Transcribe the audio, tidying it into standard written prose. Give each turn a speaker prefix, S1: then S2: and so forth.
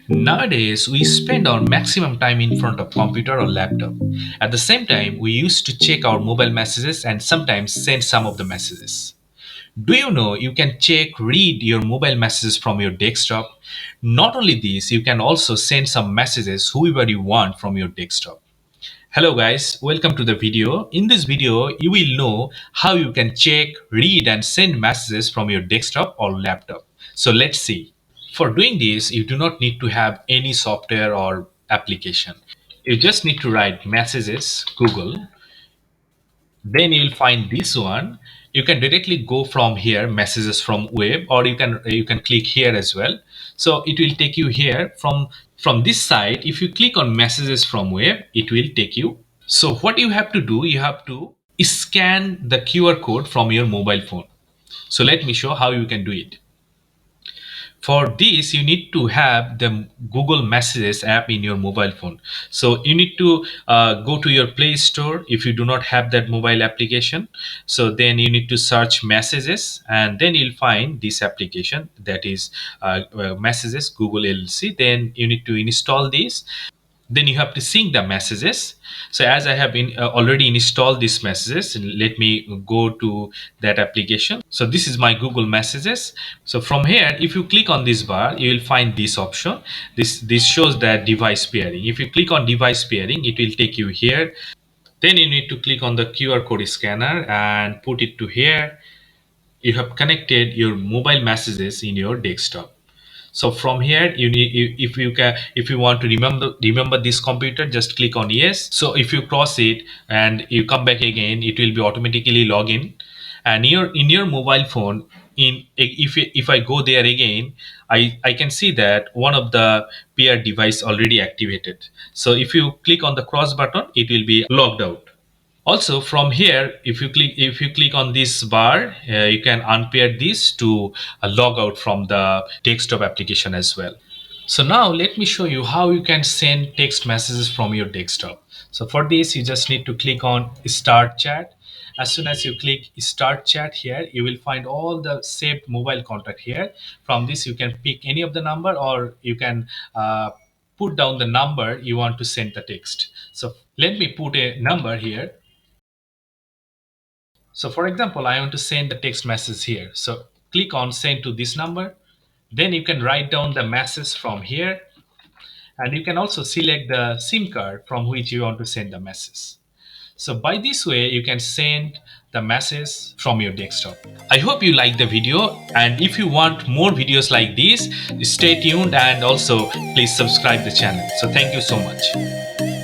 S1: Nowadays, we spend our maximum time in front of computer or laptop. At the same time, we used to check our mobile messages and sometimes send some of the messages. Do you know you can read your mobile messages from your desktop? Not only this, you can also send some messages whoever you want from your desktop. Hello guys, welcome to the video. In this video, you will know how you can read and send messages from your desktop or laptop. So let's see. For doing this, you do not need to have any software or application. You just need to write messages, Google, then you'll find this one. You can directly go from here, messages from web, or you can click here as well. So it will take you here from this side. If you click on messages from web, it will take you. So what you have to do, you have to scan the QR code from your mobile phone. So let me show how you can do it. For this, you need to have the Google Messages app in your mobile phone. So you need to go to your Play Store if you do not have that mobile application. So then you need to search Messages, and then you'll find this application, that is Messages Google LLC. Then you need to install this. Then you have to sync the messages. So as I have already installed these messages, let me go to that application. So this is my Google Messages. So from here, if you click on this bar, you will find this option. This shows that device pairing. If you click on device pairing, it will take you here. Then you need to click on the QR code scanner and put it to here. You have connected your mobile messages in your desktop. So from here, you need, if you want to remember this computer, just click on yes. So if you cross it and you come back again, it will be automatically log in. And in your mobile phone, if I go there again, I can see that one of the pair device already activated. So if you click on the cross button, it will be logged out. Also from here, if you click on this bar, you can unpair this to log out from the desktop application as well. So now let me show you how you can send text messages from your desktop. So for this, you just need to click on start chat. As soon as you click start chat here, you will find all the saved mobile contact here. From this, you can pick any of the number, or you can put down the number you want to send the text. So let me put a number here. So for example, I want to send the text message here. So click on send to this number. Then you can write down the message from here. And you can also select the SIM card from which you want to send the message. So by this way, you can send the message from your desktop. I hope you like the video. And if you want more videos like this, stay tuned and also please subscribe the channel. So thank you so much.